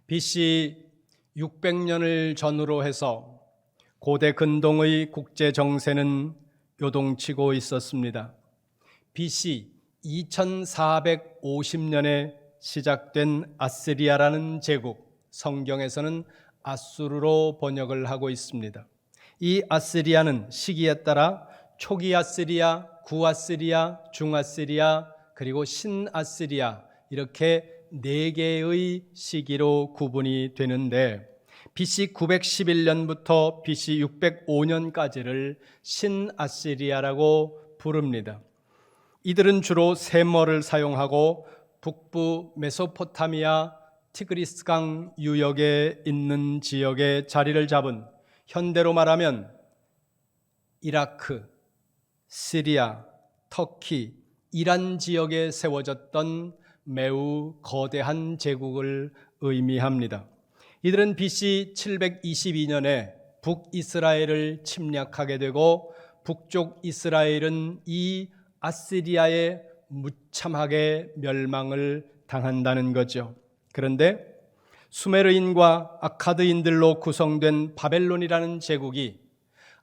BC 600년을 전후로 해서 고대 근동의 국제 정세는 요동치고 있었습니다. BC 2450년에 시작된 아스리아라는 제국, 성경에서는 아수르로 번역을 하고 있습니다. 이 아스리아는 시기에 따라 초기 아스리아, 구아스리아, 중아스리아, 그리고 신아스리아, 이렇게 4개의 시기로 구분이 되는데 BC 911년부터 BC 605년까지를 신아시리아라고 부릅니다. 이들은 주로 세머를 사용하고 북부 메소포타미아 티그리스강 유역에 있는 지역에 자리를 잡은, 현대로 말하면 이라크, 시리아, 터키, 이란 지역에 세워졌던 매우 거대한 제국을 의미합니다. 이들은 BC 722년에 북이스라엘을 침략하게 되고 북쪽 이스라엘은 이 아시리아에 무참하게 멸망을 당한다는 거죠. 그런데 수메르인과 아카드인들로 구성된 바벨론이라는 제국이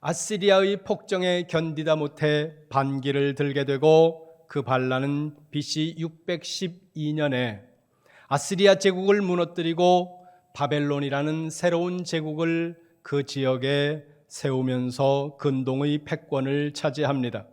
아시리아의 폭정에 견디다 못해 반기를 들게 되고 그 반란은 BC 612년에 아시리아 제국을 무너뜨리고 바벨론이라는 새로운 제국을 그 지역에 세우면서 근동의 패권을 차지합니다.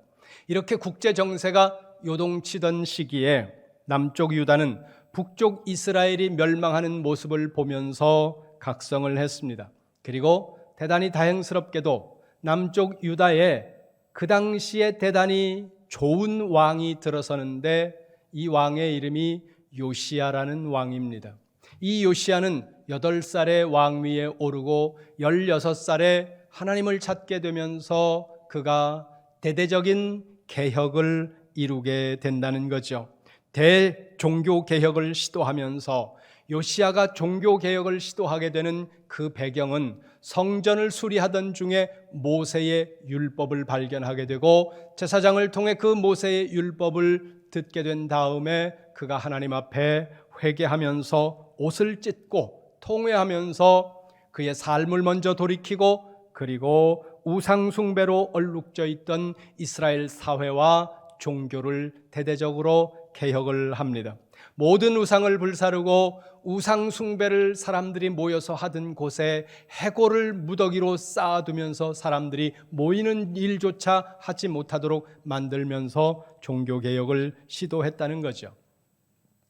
이렇게 국제 정세가 요동치던 시기에 남쪽 유다는 북쪽 이스라엘이 멸망하는 모습을 보면서 각성을 했습니다. 그리고 대단히 다행스럽게도 남쪽 유다에 그 당시에 대단히 좋은 왕이 들어서는데 이 왕의 이름이 요시야라는 왕입니다. 이 요시야는 8살에 왕위에 오르고 16살에 하나님을 찾게 되면서 그가 대대적인 개혁을 이루게 된다는 거죠. 대종교개혁을 시도하면서 요시야가 종교개혁을 시도하게 되는 그 배경은 성전을 수리하던 중에 모세의 율법을 발견하게 되고 제사장을 통해 그 모세의 율법을 듣게 된 다음에 그가 하나님 앞에 회개하면서 옷을 찢고 통회하면서 그의 삶을 먼저 돌이키고 그리고 우상 숭배로 얼룩져 있던 이스라엘 사회와 종교를 대대적으로 개혁을 합니다. 모든 우상을 불사르고 우상 숭배를 사람들이 모여서 하던 곳에 해골을 무더기로 쌓아두면서 사람들이 모이는 일조차 하지 못하도록 만들면서 종교개혁을 시도했다는 거죠.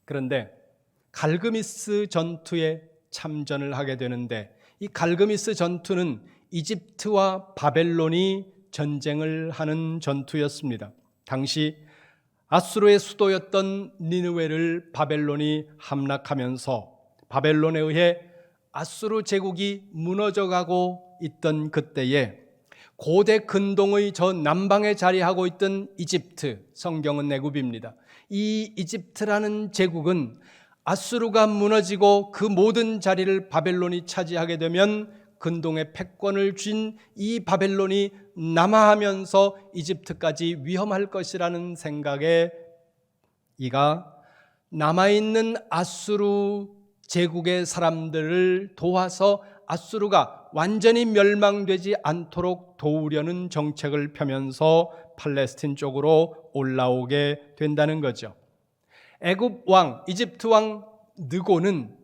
그런데 갈그미스 전투에 참전을 하게 되는데 이 갈그미스 전투는 이집트와 바벨론이 전쟁을 하는 전투였습니다. 당시 아수르의 수도였던 니느웨를 바벨론이 함락하면서 바벨론에 의해 아수르 제국이 무너져가고 있던 그때에 고대 근동의 저 남방에 자리하고 있던 이집트, 성경은 애굽입니다. 이 이집트라는 제국은 아수르가 무너지고 그 모든 자리를 바벨론이 차지하게 되면 근동의 패권을 쥔 이 바벨론이 남하하면서 이집트까지 위험할 것이라는 생각에 이가 남아있는 아수르 제국의 사람들을 도와서 아수르가 완전히 멸망되지 않도록 도우려는 정책을 펴면서 팔레스틴 쪽으로 올라오게 된다는 거죠. 애굽 왕, 이집트 왕 느고는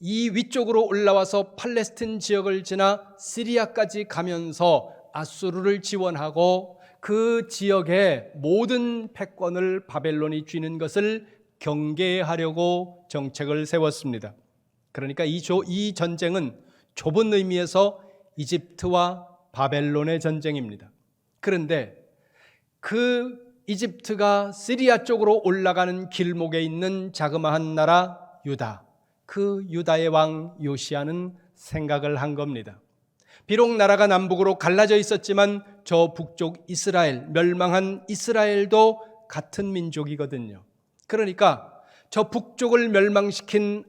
이 위쪽으로 올라와서 팔레스틴 지역을 지나 시리아까지 가면서 아수르를 지원하고 그 지역의 모든 패권을 바벨론이 쥐는 것을 경계하려고 정책을 세웠습니다. 그러니까 이 전쟁은 좁은 의미에서 이집트와 바벨론의 전쟁입니다. 그런데 그 이집트가 시리아 쪽으로 올라가는 길목에 있는 자그마한 나라 유다, 그 유다의 왕 요시야는 생각을 한 겁니다. 비록 나라가 남북으로 갈라져 있었지만 저 북쪽 이스라엘, 멸망한 이스라엘도 같은 민족이거든요. 그러니까 저 북쪽을 멸망시킨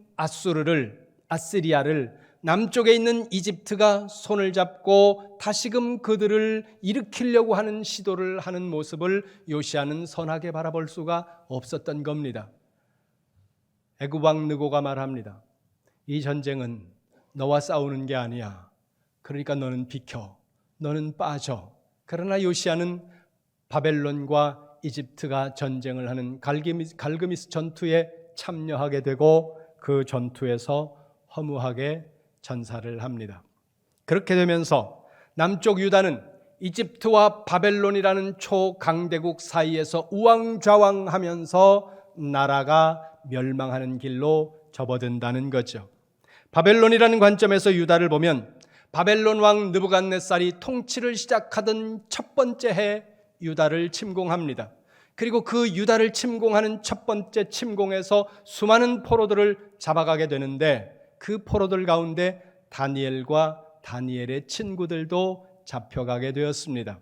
아시리아를 남쪽에 있는 이집트가 손을 잡고 다시금 그들을 일으키려고 하는 시도를 하는 모습을 요시야는 선하게 바라볼 수가 없었던 겁니다. 애굽 왕 느고가 말합니다. 이 전쟁은 너와 싸우는 게 아니야. 그러니까 너는 비켜. 너는 빠져. 그러나 요시야는 바벨론과 이집트가 전쟁을 하는 갈그미스 전투에 참여하게 되고 그 전투에서 허무하게 전사를 합니다. 그렇게 되면서 남쪽 유다는 이집트와 바벨론이라는 초강대국 사이에서 우왕좌왕하면서 나라가 멸망하는 길로 접어든다는 거죠. 바벨론이라는 관점에서 유다를 보면 바벨론 왕 느부갓네살이 통치를 시작하던 첫 번째 해 유다를 침공합니다. 그리고 그 유다를 침공하는 첫 번째 침공에서 수많은 포로들을 잡아가게 되는데 그 포로들 가운데 다니엘과 다니엘의 친구들도 잡혀가게 되었습니다.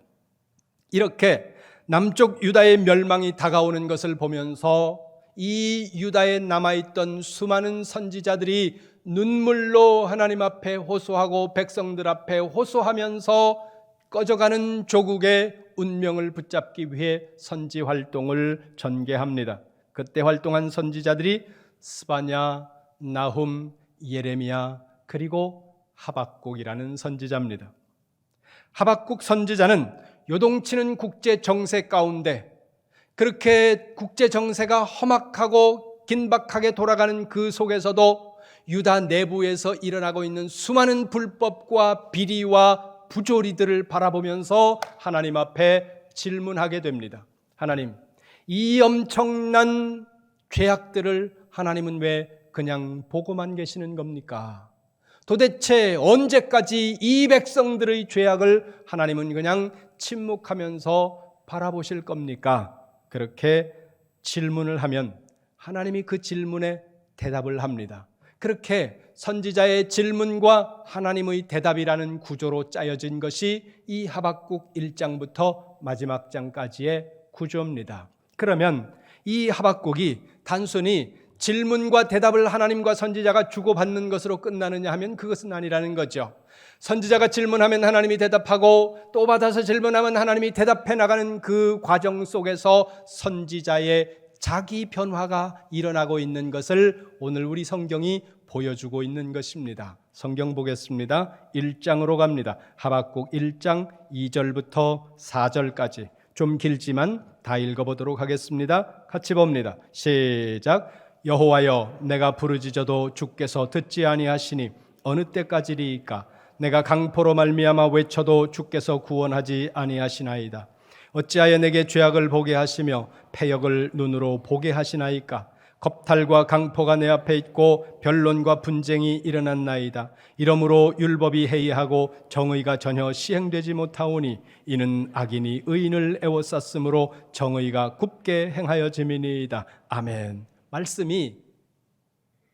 이렇게 남쪽 유다의 멸망이 다가오는 것을 보면서 이 유다에 남아있던 수많은 선지자들이 눈물로 하나님 앞에 호소하고 백성들 앞에 호소하면서 꺼져가는 조국의 운명을 붙잡기 위해 선지 활동을 전개합니다. 그때 활동한 선지자들이 스바냐, 나훔, 예레미야 그리고 하박국이라는 선지자입니다. 하박국 선지자는 요동치는 국제 정세 가운데 그렇게 국제 정세가 험악하고 긴박하게 돌아가는 그 속에서도 유다 내부에서 일어나고 있는 수많은 불법과 비리와 부조리들을 바라보면서 하나님 앞에 질문하게 됩니다. 하나님, 이 엄청난 죄악들을 하나님은 왜 그냥 보고만 계시는 겁니까? 도대체 언제까지 이 백성들의 죄악을 하나님은 그냥 침묵하면서 바라보실 겁니까? 그렇게 질문을 하면 하나님이 그 질문에 대답을 합니다. 그렇게 선지자의 질문과 하나님의 대답이라는 구조로 짜여진 것이 이 하박국 1장부터 마지막 장까지의 구조입니다. 그러면 이 하박국이 단순히 질문과 대답을 하나님과 선지자가 주고받는 것으로 끝나느냐 하면 그것은 아니라는 거죠. 선지자가 질문하면 하나님이 대답하고 또 받아서 질문하면 하나님이 대답해 나가는 그 과정 속에서 선지자의 자기 변화가 일어나고 있는 것을 오늘 우리 성경이 보여주고 있는 것입니다. 성경 보겠습니다. 1장으로 갑니다. 하박국 1장 2절부터 4절까지 좀 길지만 다 읽어보도록 하겠습니다. 같이 봅니다. 시작. 여호와여, 내가 부르짖어도 주께서 듣지 아니하시니 어느 때까지리이까? 내가 강포로 말미암아 외쳐도 주께서 구원하지 아니하시나이다. 어찌하여 내게 죄악을 보게 하시며 패역을 눈으로 보게 하시나이까? 겁탈과 강포가 내 앞에 있고 변론과 분쟁이 일어났나이다. 이러므로 율법이 해이하고 정의가 전혀 시행되지 못하오니 이는 악인이 의인을 애워쌌으므로 정의가 굽게 행하여짐이니이다. 아멘. 말씀이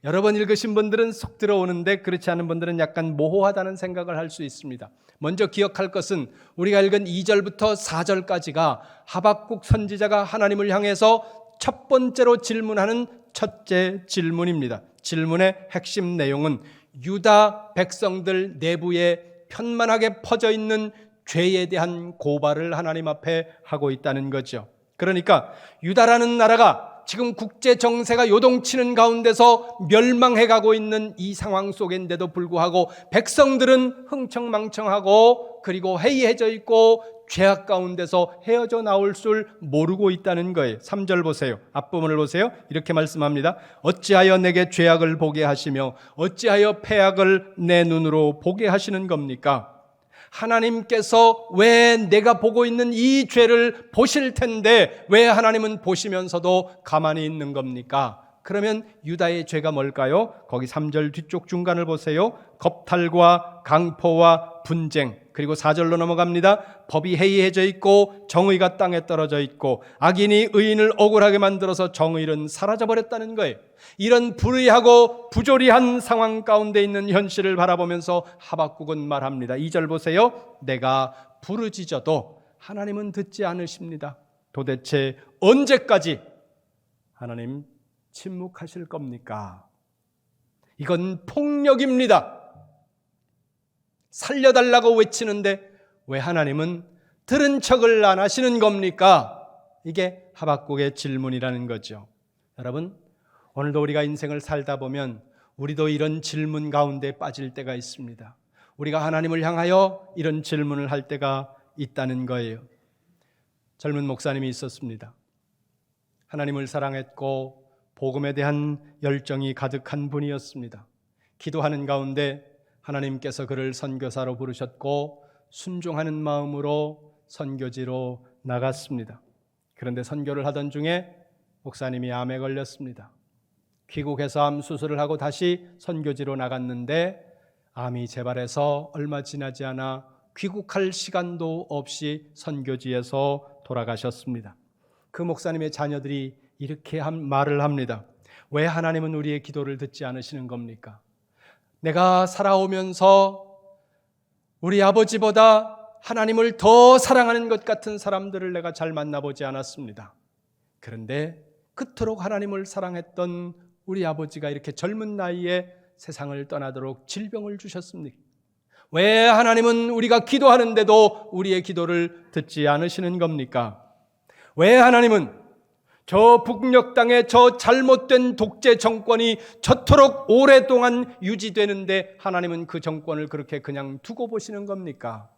여러 번 읽으신 분들은 쏙 들어오는데 그렇지 않은 분들은 약간 모호하다는 생각을 할 수 있습니다. 먼저 기억할 것은 우리가 읽은 2절부터 4절까지가 하박국 선지자가 하나님을 향해서 첫 번째로 질문하는 첫째 질문입니다. 질문의 핵심 내용은 유다 백성들 내부에 편만하게 퍼져 있는 죄에 대한 고발을 하나님 앞에 하고 있다는 거죠. 그러니까 유다라는 나라가 지금 국제 정세가 요동치는 가운데서 멸망해가고 있는 이 상황 속인데도 불구하고 백성들은 흥청망청하고 그리고 해이해져 있고 죄악 가운데서 헤어져 나올 줄 모르고 있다는 거예요. 3절 보세요. 앞부분을 보세요. 이렇게 말씀합니다. 어찌하여 내게 죄악을 보게 하시며 어찌하여 패악을 내 눈으로 보게 하시는 겁니까? 하나님께서 왜 내가 보고 있는 이 죄를 보실 텐데 왜 하나님은 보시면서도 가만히 있는 겁니까? 그러면 유다의 죄가 뭘까요? 거기 3절 뒤쪽 중간을 보세요. 겁탈과 강포와 분쟁. 그리고 4절로 넘어갑니다. 법이 해이해져 있고 정의가 땅에 떨어져 있고 악인이 의인을 억울하게 만들어서 정의는 사라져버렸다는 거예요. 이런 불의하고 부조리한 상황 가운데 있는 현실을 바라보면서 하박국은 말합니다. 2절 보세요. 내가 부르짖어도 하나님은 듣지 않으십니다. 도대체 언제까지 하나님 침묵하실 겁니까? 이건 폭력입니다. 살려달라고 외치는데 왜 하나님은 들은 척을 안 하시는 겁니까? 이게 하박국의 질문이라는 거죠. 여러분, 오늘도 우리가 인생을 살다 보면 우리도 이런 질문 가운데 빠질 때가 있습니다. 우리가 하나님을 향하여 이런 질문을 할 때가 있다는 거예요. 젊은 목사님이 있었습니다. 하나님을 사랑했고 복음에 대한 열정이 가득한 분이었습니다. 기도하는 가운데 하나님께서 그를 선교사로 부르셨고 순종하는 마음으로 선교지로 나갔습니다. 그런데 선교를 하던 중에 목사님이 암에 걸렸습니다. 귀국해서 암 수술을 하고 다시 선교지로 나갔는데 암이 재발해서 얼마 지나지 않아 귀국할 시간도 없이 선교지에서 돌아가셨습니다. 그 목사님의 자녀들이 이렇게 말을 합니다. 왜 하나님은 우리의 기도를 듣지 않으시는 겁니까? 내가 살아오면서 우리 아버지보다 하나님을 더 사랑하는 것 같은 사람들을 내가 잘 만나보지 않았습니다. 그런데 그토록 하나님을 사랑했던 우리 아버지가 이렇게 젊은 나이에 세상을 떠나도록 질병을 주셨습니까? 왜 하나님은 우리가 기도하는데도 우리의 기도를 듣지 않으시는 겁니까? 왜 하나님은 저 북녘 땅에 저 잘못된 독재 정권이 저토록 오랫동안 유지되는데 하나님은 그 정권을 그렇게 그냥 두고 보시는 겁니까?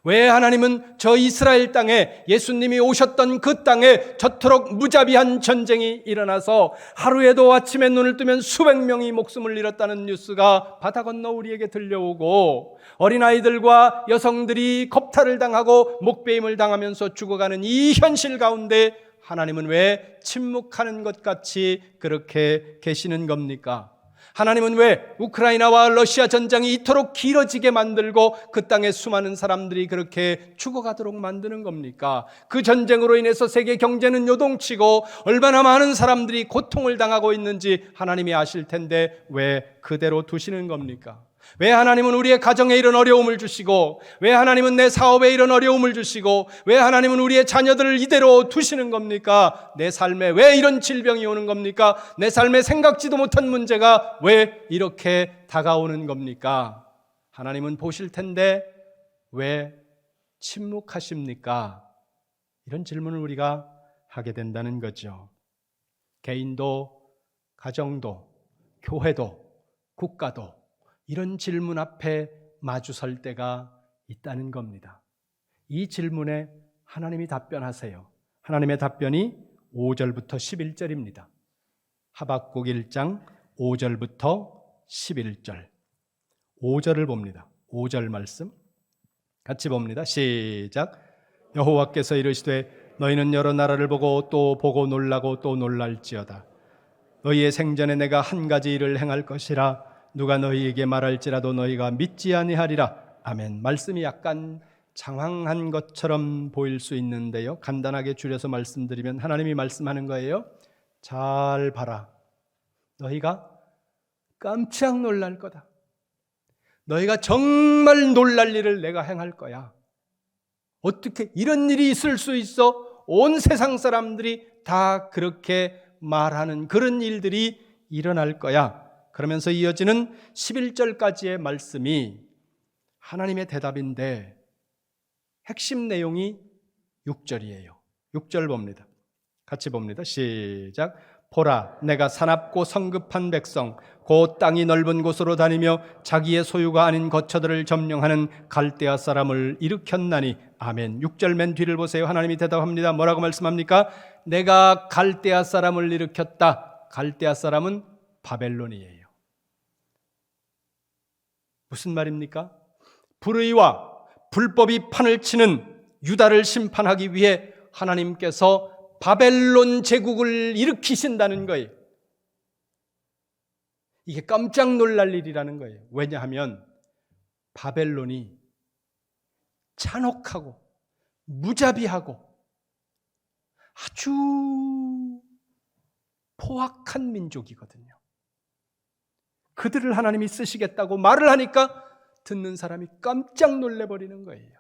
왜 하나님은 저 이스라엘 땅에 예수님이 오셨던 그 땅에 저토록 무자비한 전쟁이 일어나서 하루에도 아침에 눈을 뜨면 수백 명이 목숨을 잃었다는 뉴스가 바다 건너 우리에게 들려오고 어린아이들과 여성들이 겁탈을 당하고 목베임을 당하면서 죽어가는 이 현실 가운데 하나님은 왜 침묵하는 것 같이 그렇게 계시는 겁니까? 하나님은 왜 우크라이나와 러시아 전쟁이 이토록 길어지게 만들고 그 땅에 수많은 사람들이 그렇게 죽어가도록 만드는 겁니까? 그 전쟁으로 인해서 세계 경제는 요동치고 얼마나 많은 사람들이 고통을 당하고 있는지 하나님이 아실 텐데 왜 그대로 두시는 겁니까? 왜 하나님은 우리의 가정에 이런 어려움을 주시고 왜 하나님은 내 사업에 이런 어려움을 주시고 왜 하나님은 우리의 자녀들을 이대로 두시는 겁니까? 내 삶에 왜 이런 질병이 오는 겁니까? 내 삶에 생각지도 못한 문제가 왜 이렇게 다가오는 겁니까? 하나님은 보실 텐데 왜 침묵하십니까? 이런 질문을 우리가 하게 된다는 거죠. 개인도 가정도 교회도 국가도 이런 질문 앞에 마주설 때가 있다는 겁니다. 이 질문에 하나님이 답변하세요. 하나님의 답변이 5절부터 11절입니다. 하박국 1장 5절부터 11절. 5절을 봅니다. 5절 말씀 같이 봅니다. 시작. 여호와께서 이르시되 너희는 여러 나라를 보고 또 보고 놀라고 또 놀랄지어다. 너희의 생전에 내가 한 가지 일을 행할 것이라. 누가 너희에게 말할지라도 너희가 믿지 아니하리라. 아멘. 말씀이 약간 장황한 것처럼 보일 수 있는데요, 간단하게 줄여서 말씀드리면 하나님이 말씀하는 거예요. 잘 봐라. 너희가 깜짝 놀랄 거다. 너희가 정말 놀랄 일을 내가 행할 거야. 어떻게 이런 일이 있을 수 있어? 온 세상 사람들이 다 그렇게 말하는 그런 일들이 일어날 거야. 그러면서 이어지는 11절까지의 말씀이 하나님의 대답인데 핵심 내용이 6절이에요. 6절 봅니다. 같이 봅니다. 시작. 보라, 내가 사납고 성급한 백성, 곧 땅이 넓은 곳으로 다니며 자기의 소유가 아닌 거처들을 점령하는 갈대아 사람을 일으켰나니. 아멘. 6절 맨 뒤를 보세요. 하나님이 대답합니다. 뭐라고 말씀합니까? 내가 갈대아 사람을 일으켰다. 갈대아 사람은 바벨론이에요. 무슨 말입니까? 불의와 불법이 판을 치는 유다를 심판하기 위해 하나님께서 바벨론 제국을 일으키신다는 거예요. 이게 깜짝 놀랄 일이라는 거예요. 왜냐하면 바벨론이 잔혹하고 무자비하고 아주 포악한 민족이거든요. 그들을 하나님이 쓰시겠다고 말을 하니까 듣는 사람이 깜짝 놀래버리는 거예요.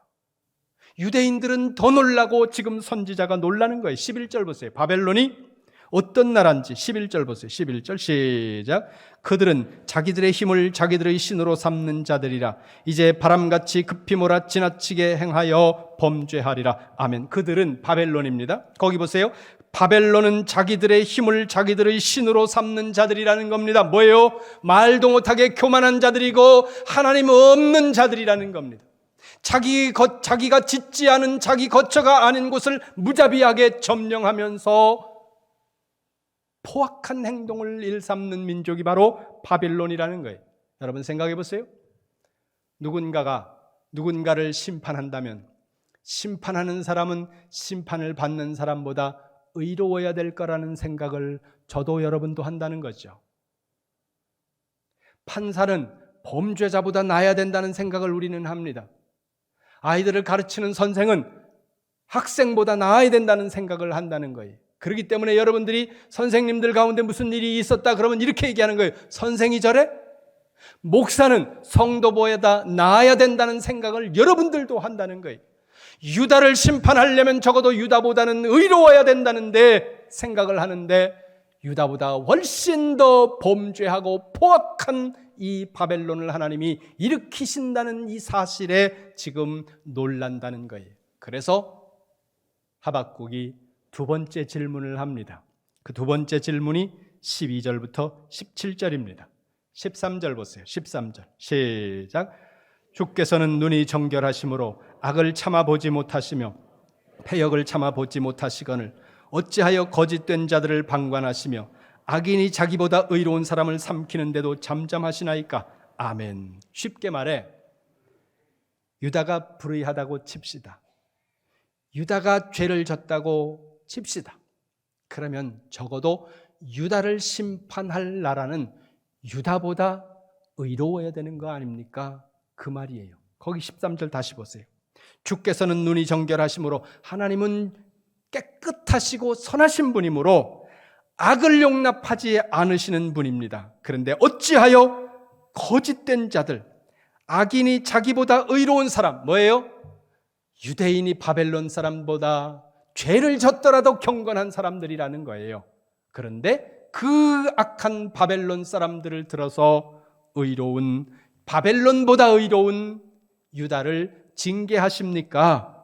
유대인들은 더 놀라고 지금 선지자가 놀라는 거예요. 11절 보세요. 바벨론이 어떤 나라인지 11절 보세요. 11절 시작. 그들은 자기들의 힘을 자기들의 신으로 삼는 자들이라. 이제 바람같이 급히 몰아 지나치게 행하여 범죄하리라. 아멘. 그들은 바벨론입니다. 거기 보세요. 바벨론은 자기들의 힘을 자기들의 신으로 삼는 자들이라는 겁니다. 뭐예요? 말도 못하게 교만한 자들이고 하나님 없는 자들이라는 겁니다. 자기가 짓지 않은 자기 거처가 아닌 곳을 무자비하게 점령하면서 포악한 행동을 일삼는 민족이 바로 바벨론이라는 거예요. 여러분 생각해 보세요. 누군가를 심판한다면 심판하는 사람은 심판을 받는 사람보다 의로워야 될 거라는 생각을 저도 여러분도 한다는 거죠. 판사는 범죄자보다 나아야 된다는 생각을 우리는 합니다. 아이들을 가르치는 선생은 학생보다 나아야 된다는 생각을 한다는 거예요. 그렇기 때문에 여러분들이 선생님들 가운데 무슨 일이 있었다 그러면 이렇게 얘기하는 거예요. 선생이 저래? 목사는 성도보다 나아야 된다는 생각을 여러분들도 한다는 거예요. 유다를 심판하려면 적어도 유다보다는 의로워야 된다는데 생각을 하는데 유다보다 훨씬 더 범죄하고 포악한 이 바벨론을 하나님이 일으키신다는 이 사실에 지금 놀란다는 거예요. 그래서 하박국이 두 번째 질문을 합니다. 그 두 번째 질문이 12절부터 17절입니다. 13절 보세요. 13절 시작. 주께서는 눈이 정결하심으로 악을 참아보지 못하시며 패역을 참아보지 못하시거늘 어찌하여 거짓된 자들을 방관하시며 악인이 자기보다 의로운 사람을 삼키는데도 잠잠하시나이까. 아멘. 쉽게 말해 유다가 불의하다고 칩시다. 유다가 죄를 졌다고 칩시다. 그러면 적어도 유다를 심판할 나라는 유다보다 의로워야 되는 거 아닙니까? 그 말이에요. 거기 13절 다시 보세요. 주께서는 눈이 정결하심으로 하나님은 깨끗하시고 선하신 분이므로 악을 용납하지 않으시는 분입니다. 그런데 어찌하여 거짓된 자들, 악인이 자기보다 의로운 사람, 뭐예요? 유대인이 바벨론 사람보다 죄를 졌더라도 경건한 사람들이라는 거예요. 그런데 그 악한 바벨론 사람들을 들어서 바벨론보다 의로운 유다를 징계하십니까?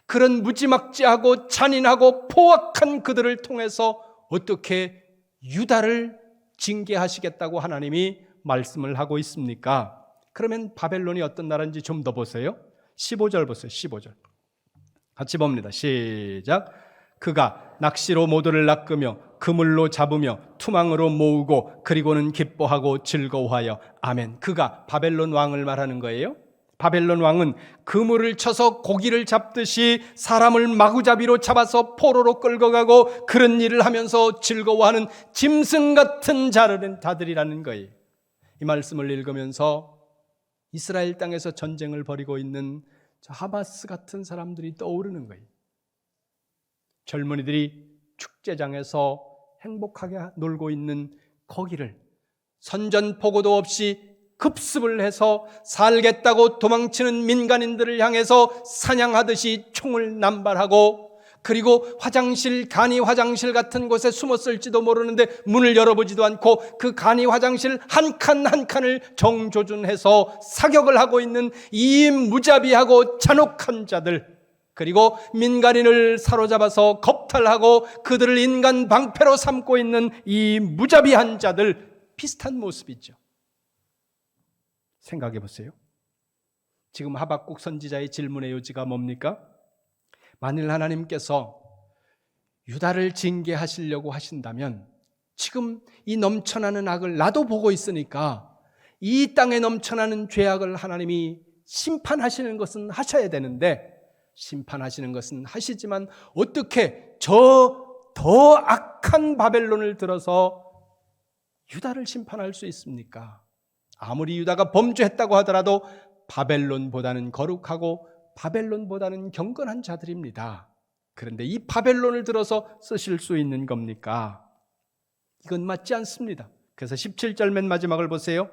그런 무지막지하고 잔인하고 포악한 그들을 통해서 어떻게 유다를 징계하시겠다고 하나님이 말씀을 하고 있습니까? 그러면 바벨론이 어떤 나라인지 좀 더 보세요. 15절 보세요. 15절 같이 봅니다. 시작. 그가 낚시로 모두를 낚으며 그물로 잡으며 투망으로 모으고 그리고는 기뻐하고 즐거워하여. 아멘. 그가 바벨론 왕을 말하는 거예요. 바벨론 왕은 그물을 쳐서 고기를 잡듯이 사람을 마구잡이로 잡아서 포로로 끌고 가고 그런 일을 하면서 즐거워하는 짐승 같은 자들이라는 거예요. 이 말씀을 읽으면서 이스라엘 땅에서 전쟁을 벌이고 있는 저 하마스 같은 사람들이 떠오르는 거예요. 젊은이들이 축제장에서 행복하게 놀고 있는 거기를 선전포고도 없이 급습을 해서 살겠다고 도망치는 민간인들을 향해서 사냥하듯이 총을 남발하고, 그리고 간이 화장실 같은 곳에 숨었을지도 모르는데 문을 열어보지도 않고 그 간이 화장실 한 칸 한 칸을 정조준해서 사격을 하고 있는 이 무자비하고 잔혹한 자들, 그리고 민간인을 사로잡아서 겁탈하고 그들을 인간 방패로 삼고 있는 이 무자비한 자들, 비슷한 모습이죠. 생각해 보세요. 지금 하박국 선지자의 질문의 요지가 뭡니까? 만일 하나님께서 유다를 징계하시려고 하신다면 지금 이 넘쳐나는 악을 나도 보고 있으니까 이 땅에 넘쳐나는 죄악을 하나님이 심판하시는 것은 하셔야 되는데, 심판하시는 것은 하시지만 어떻게 저 더 악한 바벨론을 들어서 유다를 심판할 수 있습니까? 아무리 유다가 범죄했다고 하더라도 바벨론보다는 거룩하고 바벨론보다는 경건한 자들입니다. 그런데 이 바벨론을 들어서 쓰실 수 있는 겁니까? 이건 맞지 않습니다. 그래서 17절 맨 마지막을 보세요.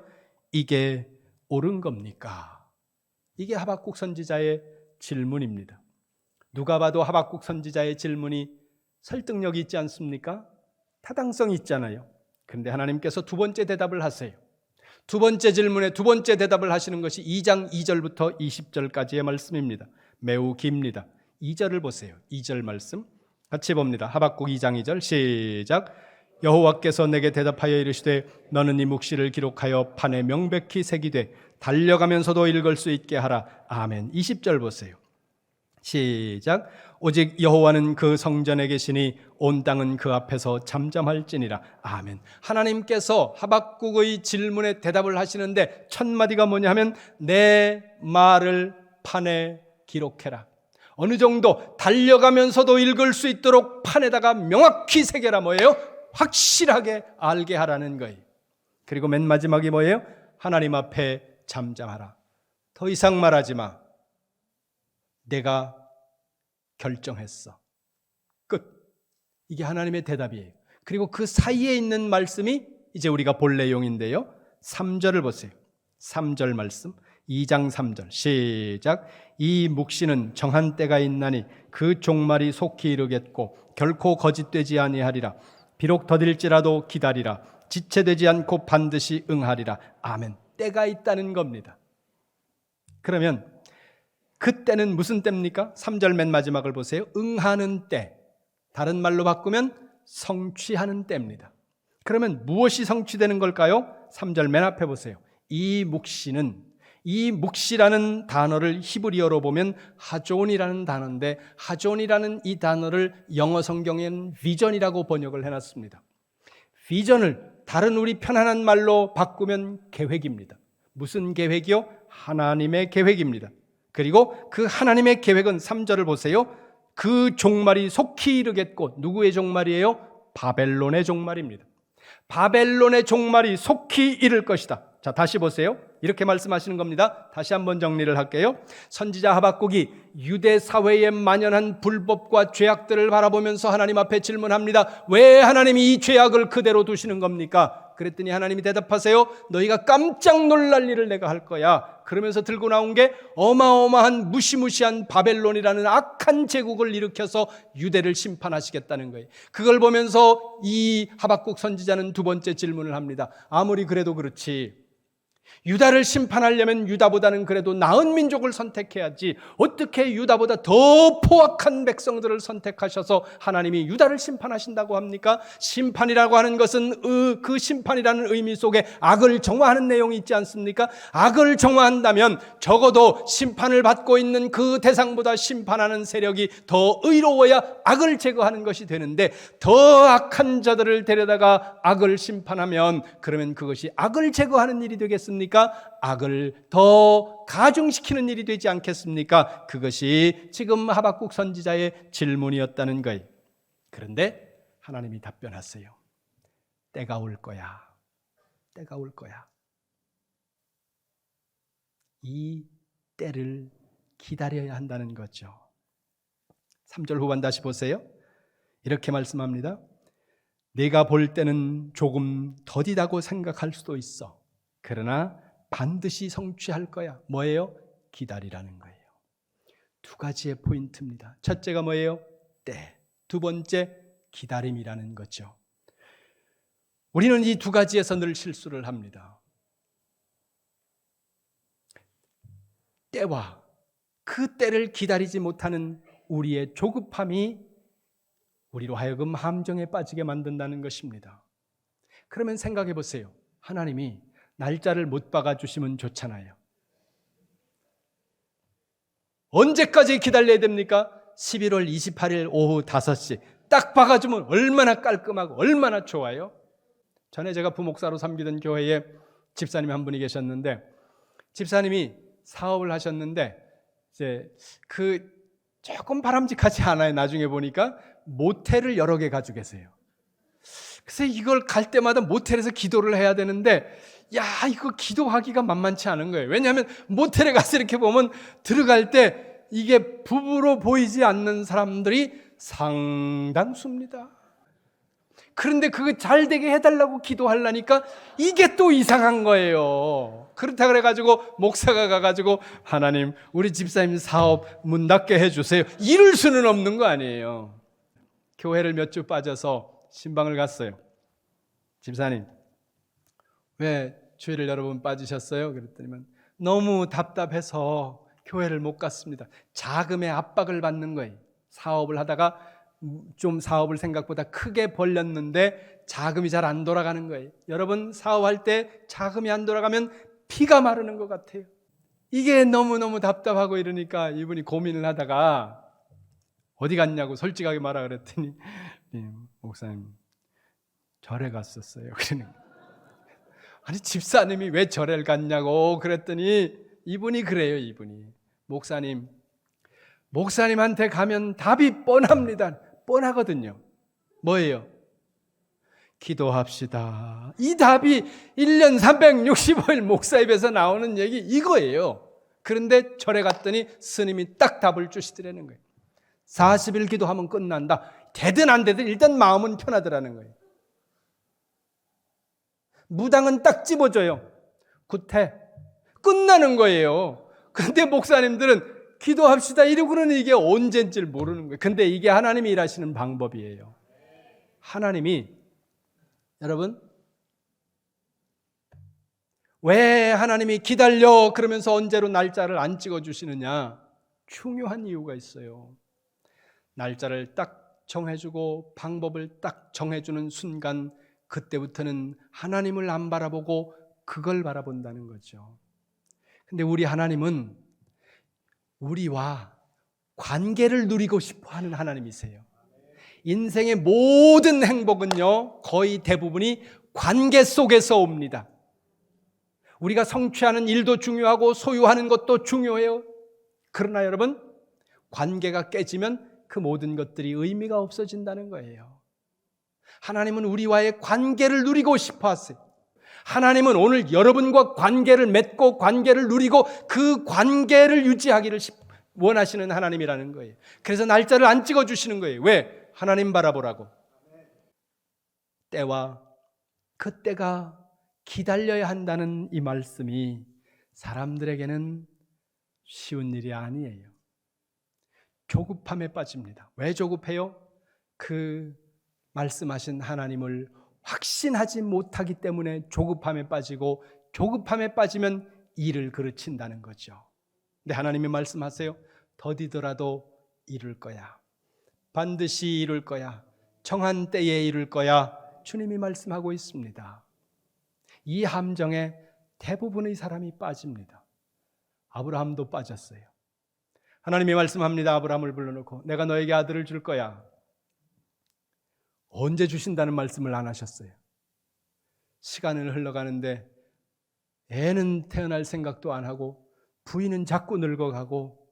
이게 옳은 겁니까? 이게 하박국 선지자의 질문입니다. 누가 봐도 하박국 선지자의 질문이 설득력이 있지 않습니까? 타당성이 있잖아요. 그런데 하나님께서 두 번째 대답을 하세요. 두 번째 질문에 두 번째 대답을 하시는 것이 2장 2절부터 20절까지의 말씀입니다. 매우 깁니다. 2절을 보세요. 2절 말씀 같이 봅니다. 하박국 2장 2절 시작. 여호와께서 내게 대답하여 이르시되 너는 이 묵시를 기록하여 판에 명백히 새기되 달려가면서도 읽을 수 있게 하라. 아멘. 20절 보세요. 시작. 오직 여호와는 그 성전에 계시니 온 땅은 그 앞에서 잠잠할지니라. 아멘. 하나님께서 하박국의 질문에 대답을 하시는데 첫 마디가 뭐냐면 내 말을 판에 기록해라. 어느 정도 달려가면서도 읽을 수 있도록 판에다가 명확히 새겨라. 뭐예요? 확실하게 알게 하라는 거예요. 그리고 맨 마지막이 뭐예요? 하나님 앞에 잠잠하라. 더 이상 말하지 마. 내가 결정했어. 끝. 이게 하나님의 대답이에요. 그리고 그 사이에 있는 말씀이 이제 우리가 볼 내용인데요. 3절을 보세요. 3절 말씀. 2장 3절 시작. 이 묵시는 정한 때가 있나니 그 종말이 속히 이르겠고 결코 거짓되지 아니하리라. 비록 더딜지라도 기다리라. 지체되지 않고 반드시 응하리라. 아멘. 때가 있다는 겁니다. 그러면 그때는 무슨 때입니까? 3절 맨 마지막을 보세요. 응하는 때. 다른 말로 바꾸면 성취하는 때입니다. 그러면 무엇이 성취되는 걸까요? 3절 맨 앞에 보세요. 이 묵시는, 이 묵시라는 단어를 히브리어로 보면 하존이라는 단어인데 하존이라는 이 단어를 영어 성경에는 비전이라고 번역을 해놨습니다. 비전을 다른 우리 편안한 말로 바꾸면 계획입니다. 무슨 계획이요? 하나님의 계획입니다. 그리고 그 하나님의 계획은 3절을 보세요. 그 종말이 속히 이르겠고 누구의 종말이에요? 바벨론의 종말입니다. 바벨론의 종말이 속히 이를 것이다. 자, 다시 보세요. 이렇게 말씀하시는 겁니다. 다시 한번 정리를 할게요. 선지자 하박국이 유대 사회에 만연한 불법과 죄악들을 바라보면서 하나님 앞에 질문합니다. 왜 하나님이 이 죄악을 그대로 두시는 겁니까? 그랬더니 하나님이 대답하세요. 너희가 깜짝 놀랄 일을 내가 할 거야. 그러면서 들고 나온 게 어마어마한 무시무시한 바벨론이라는 악한 제국을 일으켜서 유대를 심판하시겠다는 거예요. 그걸 보면서 이 하박국 선지자는 두 번째 질문을 합니다. 아무리 그래도 그렇지, 유다를 심판하려면 유다보다는 그래도 나은 민족을 선택해야지 어떻게 유다보다 더 포악한 백성들을 선택하셔서 하나님이 유다를 심판하신다고 합니까? 심판이라고 하는 것은 그 심판이라는 의미 속에 악을 정화하는 내용이 있지 않습니까? 악을 정화한다면 적어도 심판을 받고 있는 그 대상보다 심판하는 세력이 더 의로워야 악을 제거하는 것이 되는데 더 악한 자들을 데려다가 악을 심판하면 그러면 그것이 악을 제거하는 일이 되겠습니까? 악을 더 가중시키는 일이 되지 않겠습니까? 그것이 지금 하박국 선지자의 질문이었다는 거예요. 그런데 하나님이 답변하세요. 때가 올 거야. 때가 올 거야. 이 때를 기다려야 한다는 거죠. 3절 후반 다시 보세요. 이렇게 말씀합니다. 내가 볼 때는 조금 더디다고 생각할 수도 있어. 그러나 반드시 성취할 거야. 뭐예요? 기다리라는 거예요. 두 가지의 포인트입니다. 첫째가 뭐예요? 때. 두 번째, 기다림이라는 거죠. 우리는 이 두 가지에서 늘 실수를 합니다. 때와 그 때를 기다리지 못하는 우리의 조급함이 우리로 하여금 함정에 빠지게 만든다는 것입니다. 그러면 생각해 보세요. 하나님이 날짜를 못 박아주시면 좋잖아요. 언제까지 기다려야 됩니까? 11월 28일 오후 5시 딱 박아주면 얼마나 깔끔하고 얼마나 좋아요. 전에 제가 부목사로 섬기던 교회에 집사님 한 분이 계셨는데 집사님이 사업을 하셨는데 이제 조금 바람직하지 않아요. 나중에 보니까 모텔을 여러 개 가지고 계세요. 그래서 이걸 갈 때마다 모텔에서 기도를 해야 되는데 이거 기도하기가 만만치 않은 거예요. 왜냐하면 모텔에 가서 이렇게 보면 들어갈 때 이게 부부로 보이지 않는 사람들이 상당수입니다. 그런데 그거 잘 되게 해달라고 기도하려니까 이게 또 이상한 거예요. 그렇다 그래가지고 목사가 가가지고 하나님 우리 집사님 사업 문 닫게 해주세요. 이럴 수는 없는 거 아니에요. 교회를 몇 주 빠져서 신방을 갔어요. 집사님 왜 주일을 여러 번 빠지셨어요? 그랬더니 너무 답답해서 교회를 못 갔습니다. 자금의 압박을 받는 거예요. 사업을 하다가 좀 사업을 생각보다 크게 벌렸는데 자금이 잘 안 돌아가는 거예요. 여러분, 사업할 때 자금이 안 돌아가면 피가 마르는 것 같아요. 이게 너무너무 답답하고 이러니까 이분이 고민을 하다가 어디 갔냐고 솔직하게 말하 그랬더니 목사님 절에 갔었어요. 그러는 아니 집사님이 왜 절에 갔냐고 그랬더니 이분이 그래요. 이분이 목사님한테 가면 답이 뻔합니다. 뻔하거든요. 뭐예요? 기도합시다. 이 답이 1년 365일 목사 입에서 나오는 얘기 이거예요. 그런데 절에 갔더니 스님이 딱 답을 주시더라는 거예요. 40일 기도하면 끝난다. 되든 안 되든 일단 마음은 편하더라는 거예요. 무당은 딱 집어줘요. 구태. 끝나는 거예요. 그런데 목사님들은 기도합시다 이러고 그러는 이게 언제인지를 모르는 거예요. 근데 이게 하나님이 일하시는 방법이에요. 여러분, 왜 하나님이 기다려 그러면서 언제로 날짜를 안 찍어주시느냐? 중요한 이유가 있어요. 날짜를 딱 정해주고 방법을 딱 정해주는 순간 그때부터는 하나님을 안 바라보고 그걸 바라본다는 거죠. 근데 우리 하나님은 우리와 관계를 누리고 싶어하는 하나님이세요. 인생의 모든 행복은요, 거의 대부분이 관계 속에서 옵니다. 우리가 성취하는 일도 중요하고 소유하는 것도 중요해요. 그러나 여러분, 관계가 깨지면 그 모든 것들이 의미가 없어진다는 거예요. 하나님은 우리와의 관계를 누리고 싶어 하세요. 하나님은 오늘 여러분과 관계를 맺고 관계를 누리고 그 관계를 유지하기를 원하시는 하나님이라는 거예요. 그래서 날짜를 안 찍어주시는 거예요. 왜? 하나님 바라보라고. 때와 그때가 기다려야 한다는 이 말씀이 사람들에게는 쉬운 일이 아니에요. 조급함에 빠집니다. 왜 조급해요? 그 말씀하신 하나님을 확신하지 못하기 때문에 조급함에 빠지고, 조급함에 빠지면 일을 그르친다는 거죠. 근데 하나님이 말씀하세요. 더디더라도 이룰 거야. 반드시 이룰 거야. 정한 때에 이룰 거야. 주님이 말씀하고 있습니다. 이 함정에 대부분의 사람이 빠집니다. 아브라함도 빠졌어요. 하나님이 말씀합니다. 아브라함을 불러놓고 내가 너에게 아들을 줄 거야. 언제 주신다는 말씀을 안 하셨어요. 시간을 흘러가는데 애는 태어날 생각도 안 하고 부인은 자꾸 늙어가고,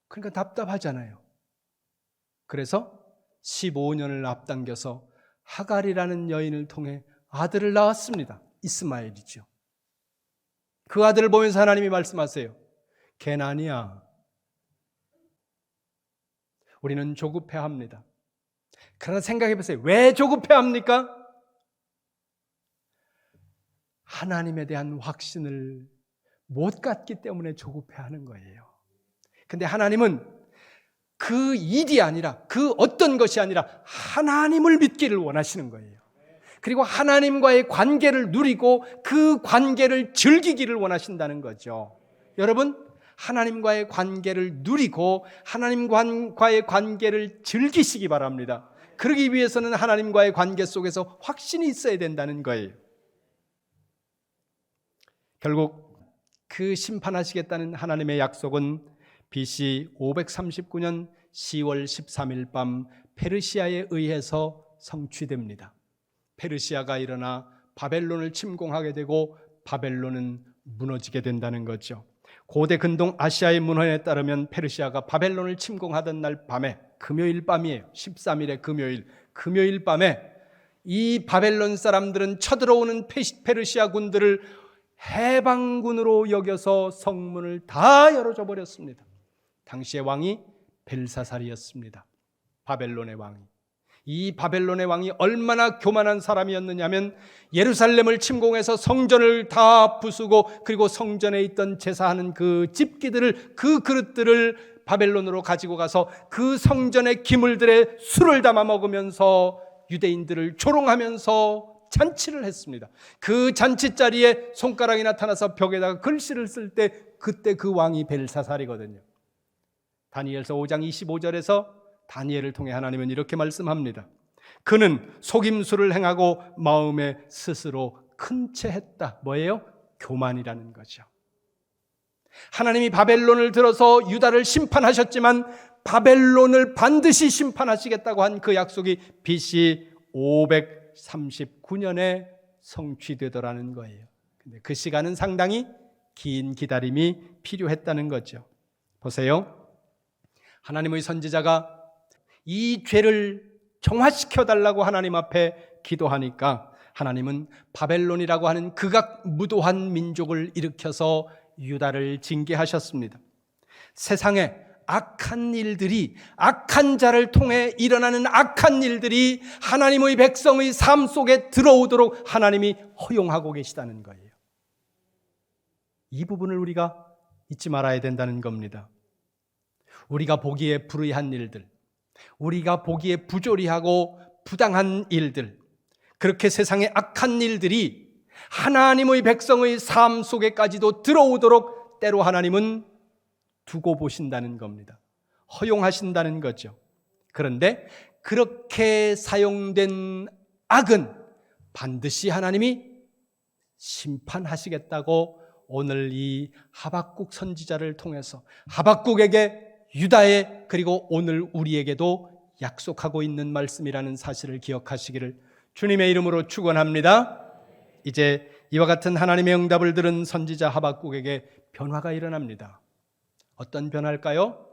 그러니까 답답하잖아요. 그래서 15년을 앞당겨서 하갈이라는 여인을 통해 아들을 낳았습니다. 이스마엘이죠. 그 아들을 보면서 하나님이 말씀하세요. 걔는 아니야. 우리는 조급해합니다. 그러나 생각해 보세요. 왜 조급해합니까? 하나님에 대한 확신을 못 갖기 때문에 조급해하는 거예요. 근데 하나님은 그 일이 아니라, 그 어떤 것이 아니라 하나님을 믿기를 원하시는 거예요. 그리고 하나님과의 관계를 누리고 그 관계를 즐기기를 원하신다는 거죠. 여러분, 하나님과의 관계를 누리고 하나님과의 관계를 즐기시기 바랍니다. 그러기 위해서는 하나님과의 관계 속에서 확신이 있어야 된다는 거예요. 결국 그 심판하시겠다는 하나님의 약속은 BC 539년 10월 13일 밤 페르시아에 의해서 성취됩니다. 페르시아가 일어나 바벨론을 침공하게 되고 바벨론은 무너지게 된다는 거죠. 고대 근동 아시아의 문헌에 따르면 페르시아가 바벨론을 침공하던 날 밤에, 금요일 밤이에요. 13일의 금요일 밤에 이 바벨론 사람들은 쳐들어오는 페르시아 군들을 해방군으로 여겨서 성문을 다 열어줘 버렸습니다. 당시의 왕이 벨사살이었습니다. 바벨론의 왕이. 이 바벨론의 왕이 얼마나 교만한 사람이었느냐면 예루살렘을 침공해서 성전을 다 부수고, 그리고 성전에 있던 제사하는 그 집기들을, 그 그릇들을 바벨론으로 가지고 가서 그 성전의 기물들에 술을 담아 먹으면서 유대인들을 조롱하면서 잔치를 했습니다. 그 잔치 자리에 손가락이 나타나서 벽에다가 글씨를 쓸 때 그때 그 왕이 벨사살이거든요. 다니엘서 5장 25절에서 다니엘을 통해 하나님은 이렇게 말씀합니다. 그는 속임수를 행하고 마음에 스스로 큰 채 했다. 뭐예요? 교만이라는 거죠. 하나님이 바벨론을 들어서 유다를 심판하셨지만 바벨론을 반드시 심판하시겠다고 한 그 약속이 BC 539년에 성취되더라는 거예요. 근데 그 시간은 상당히 긴 기다림이 필요했다는 거죠. 보세요. 하나님의 선지자가 이 죄를 정화시켜달라고 하나님 앞에 기도하니까 하나님은 바벨론이라고 하는 극악무도한 민족을 일으켜서 유다를 징계하셨습니다. 세상에 악한 일들이, 악한 자를 통해 일어나는 악한 일들이 하나님의 백성의 삶 속에 들어오도록 하나님이 허용하고 계시다는 거예요. 이 부분을 우리가 잊지 말아야 된다는 겁니다. 우리가 보기에 불의한 일들, 우리가 보기에 부조리하고 부당한 일들, 그렇게 세상의 악한 일들이 하나님의 백성의 삶 속에까지도 들어오도록 때로 하나님은 두고 보신다는 겁니다. 허용하신다는 거죠. 그런데 그렇게 사용된 악은 반드시 하나님이 심판하시겠다고 오늘 이 하박국 선지자를 통해서 하박국에게, 유다에, 그리고 오늘 우리에게도 약속하고 있는 말씀이라는 사실을 기억하시기를 주님의 이름으로 축원합니다. 이제 이와 같은 하나님의 응답을 들은 선지자 하박국에게 변화가 일어납니다. 어떤 변화일까요?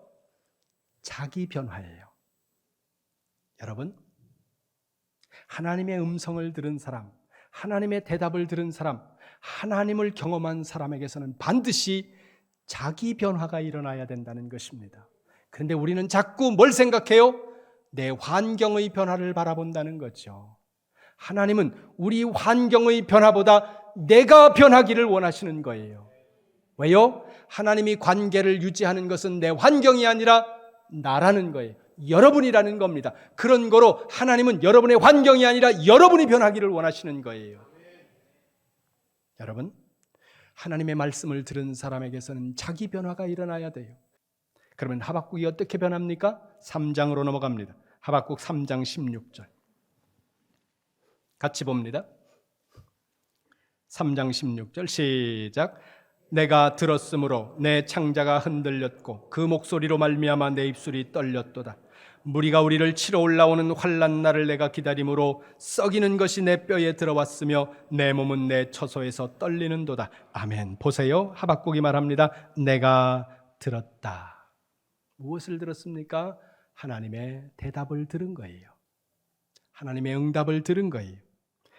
자기 변화예요. 여러분, 하나님의 음성을 들은 사람, 하나님의 대답을 들은 사람, 하나님을 경험한 사람에게서는 반드시 자기 변화가 일어나야 된다는 것입니다. 그런데 우리는 자꾸 뭘 생각해요? 내 환경의 변화를 바라본다는 거죠. 하나님은 우리 환경의 변화보다 내가 변하기를 원하시는 거예요. 왜요? 하나님이 관계를 유지하는 것은 내 환경이 아니라 나라는 거예요. 여러분이라는 겁니다. 그런 거로 하나님은 여러분의 환경이 아니라 여러분이 변하기를 원하시는 거예요. 여러분, 하나님의 말씀을 들은 사람에게서는 자기 변화가 일어나야 돼요. 그러면 하박국이 어떻게 변합니까? 3장으로 넘어갑니다. 하박국 3장 16절 같이 봅니다. 3장 16절 시작. 내가 들었으므로 내 창자가 흔들렸고 그 목소리로 말미암아 내 입술이 떨렸도다. 무리가 우리를 치러 올라오는 환난 날을 내가 기다림으로 썩이는 것이 내 뼈에 들어왔으며 내 몸은 내 처소에서 떨리는도다. 아멘. 보세요. 하박국이 말합니다. 내가 들었다. 무엇을 들었습니까? 하나님의 대답을 들은 거예요. 하나님의 응답을 들은 거예요.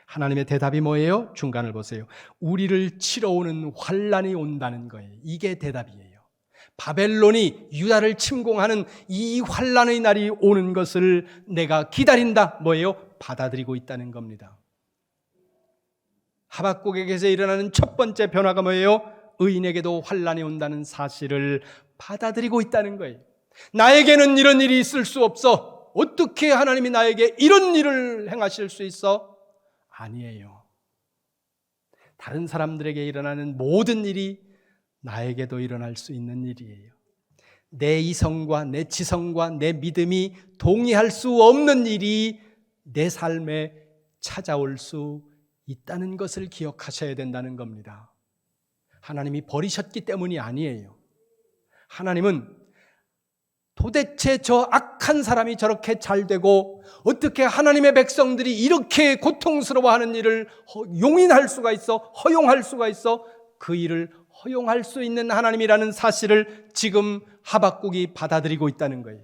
하나님의 대답이 뭐예요? 중간을 보세요. 우리를 치러 오는 환난이 온다는 거예요. 이게 대답이에요. 바벨론이 유다를 침공하는 이 환난의 날이 오는 것을 내가 기다린다. 뭐예요? 받아들이고 있다는 겁니다. 하박국에게서 일어나는 첫 번째 변화가 뭐예요? 의인에게도 환난이 온다는 사실을 받아들이고 있다는 거예요. 나에게는 이런 일이 있을 수 없어. 어떻게 하나님이 나에게 이런 일을 행하실 수 있어? 아니에요. 다른 사람들에게 일어나는 모든 일이 나에게도 일어날 수 있는 일이에요. 내 이성과 내 지성과 내 믿음이 동의할 수 없는 일이 내 삶에 찾아올 수 있다는 것을 기억하셔야 된다는 겁니다. 하나님이 버리셨기 때문이 아니에요. 하나님은 도대체 저 악한 사람이 저렇게 잘 되고 어떻게 하나님의 백성들이 이렇게 고통스러워하는 일을 용인할 수가 있어? 허용할 수가 있어? 그 일을 허용할 수 있는 하나님이라는 사실을 지금 하박국이 받아들이고 있다는 거예요.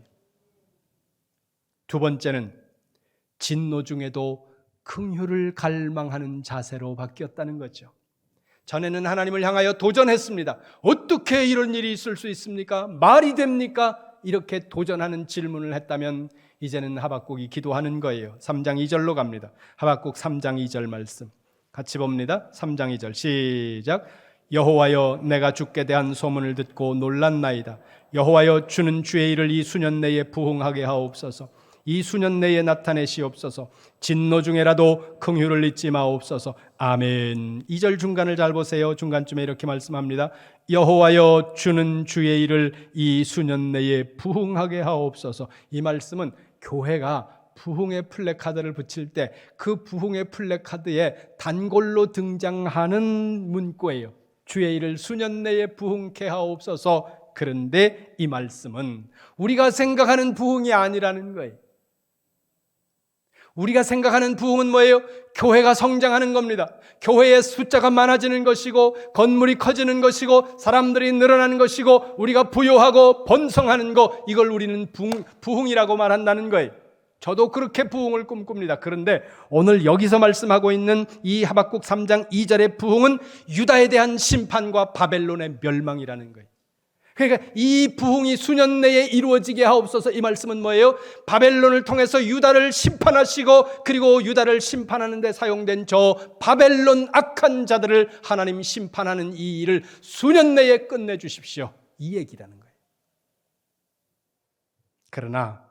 두 번째는 진노 중에도 긍휼을 갈망하는 자세로 바뀌었다는 거죠. 전에는 하나님을 향하여 도전했습니다. 어떻게 이런 일이 있을 수 있습니까? 말이 됩니까? 이렇게 도전하는 질문을 했다면 이제는 하박국이 기도하는 거예요. 3장 2절로 갑니다. 하박국 3장 2절 말씀 같이 봅니다. 3장 2절 시작. 여호와여, 내가 주께 대한 소문을 듣고 놀랐나이다. 여호와여, 주는 주의 일을 이 수년 내에 부흥하게 하옵소서. 이 수년 내에 나타내시옵소서. 진노 중에라도 긍휼을 잊지 마옵소서. 아멘. 2절 중간을 잘 보세요. 중간쯤에 이렇게 말씀합니다. 여호와여 주는 주의 일을 이 수년 내에 부흥하게 하옵소서. 이 말씀은 교회가 부흥의 플래카드를 붙일 때 그 부흥의 플래카드에 단골로 등장하는 문구예요. 주의 일을 수년 내에 부흥케 하옵소서. 그런데 이 말씀은 우리가 생각하는 부흥이 아니라는 거예요. 우리가 생각하는 부흥은 뭐예요? 교회가 성장하는 겁니다. 교회의 숫자가 많아지는 것이고 건물이 커지는 것이고 사람들이 늘어나는 것이고 우리가 부요하고 번성하는 것, 이걸 우리는 부흥이라고 말한다는 거예요. 저도 그렇게 부흥을 꿈꿉니다. 그런데 오늘 여기서 말씀하고 있는 이 하박국 3장 2절의 부흥은 유다에 대한 심판과 바벨론의 멸망이라는 거예요. 그러니까 이 부흥이 수년 내에 이루어지게 하옵소서. 이 말씀은 뭐예요? 바벨론을 통해서 유다를 심판하시고 그리고 유다를 심판하는 데 사용된 저 바벨론 악한 자들을 하나님 심판하는 이 일을 수년 내에 끝내주십시오. 이 얘기라는 거예요. 그러나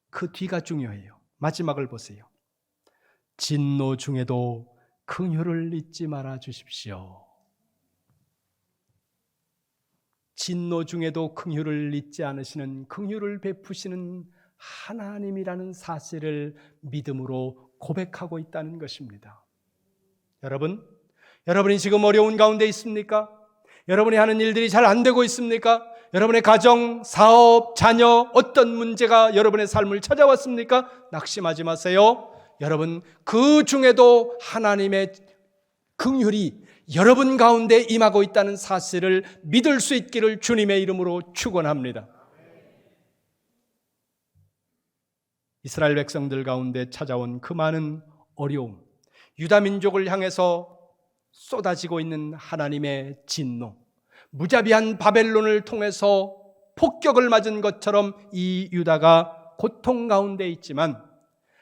그 뒤가 중요해요. 마지막을 보세요. 진노 중에도 긍휼을 잊지 말아 주십시오. 진노 중에도 긍휼을 잊지 않으시는, 긍휼을 베푸시는 하나님이라는 사실을 믿음으로 고백하고 있다는 것입니다. 여러분이 지금 어려운 가운데 있습니까? 여러분이 하는 일들이 잘 안 되고 있습니까? 여러분의 가정, 사업, 자녀, 어떤 문제가 여러분의 삶을 찾아왔습니까? 낙심하지 마세요. 여러분, 그 중에도 하나님의 긍휼이 여러분 가운데 임하고 있다는 사실을 믿을 수 있기를 주님의 이름으로 축원합니다. 이스라엘 백성들 가운데 찾아온 그 많은 어려움, 유다 민족을 향해서 쏟아지고 있는 하나님의 진노, 무자비한 바벨론을 통해서 폭격을 맞은 것처럼 이 유다가 고통 가운데 있지만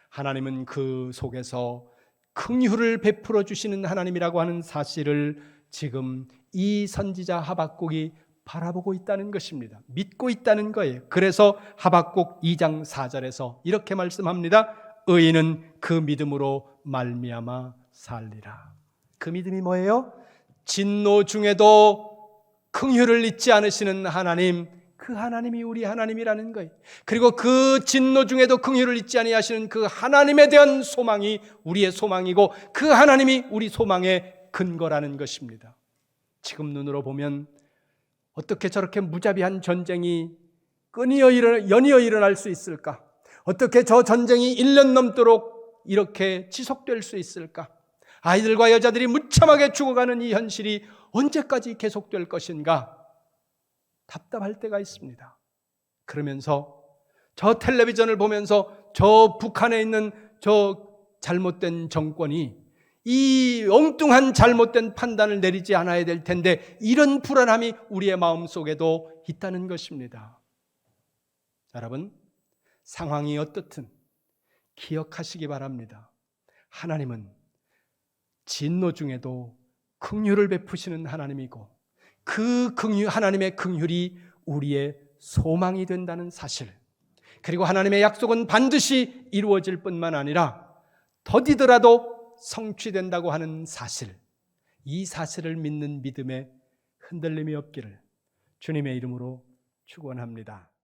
하나님은 그 속에서 긍휼을 베풀어 주시는 하나님이라고 하는 사실을 지금 이 선지자 하박국이 바라보고 있다는 것입니다. 믿고 있다는 거예요. 그래서 하박국 2장 4절에서 이렇게 말씀합니다. 의인은 그 믿음으로 말미암아 살리라. 그 믿음이 뭐예요? 진노 중에도 긍휼을 잊지 않으시는 하나님, 그 하나님이 우리 하나님이라는 거예요. 그리고 그 진노 중에도 긍휼을 잊지 아니하시는 그 하나님에 대한 소망이 우리의 소망이고 그 하나님이 우리 소망의 근거라는 것입니다. 지금 눈으로 보면 어떻게 저렇게 무자비한 전쟁이 연이어 일어날 수 있을까? 어떻게 저 전쟁이 1년 넘도록 이렇게 지속될 수 있을까? 아이들과 여자들이 무참하게 죽어가는 이 현실이 언제까지 계속될 것인가? 답답할 때가 있습니다. 그러면서 저 텔레비전을 보면서 저 북한에 있는 저 잘못된 정권이 이 엉뚱한 잘못된 판단을 내리지 않아야 될 텐데 이런 불안함이 우리의 마음속에도 있다는 것입니다. 여러분, 상황이 어떻든 기억하시기 바랍니다. 하나님은 진노 중에도 긍휼을 베푸시는 하나님이고 그 하나님의 긍휼이 우리의 소망이 된다는 사실, 그리고 하나님의 약속은 반드시 이루어질 뿐만 아니라 더디더라도 성취된다고 하는 사실, 이 사실을 믿는 믿음에 흔들림이 없기를 주님의 이름으로 축원합니다.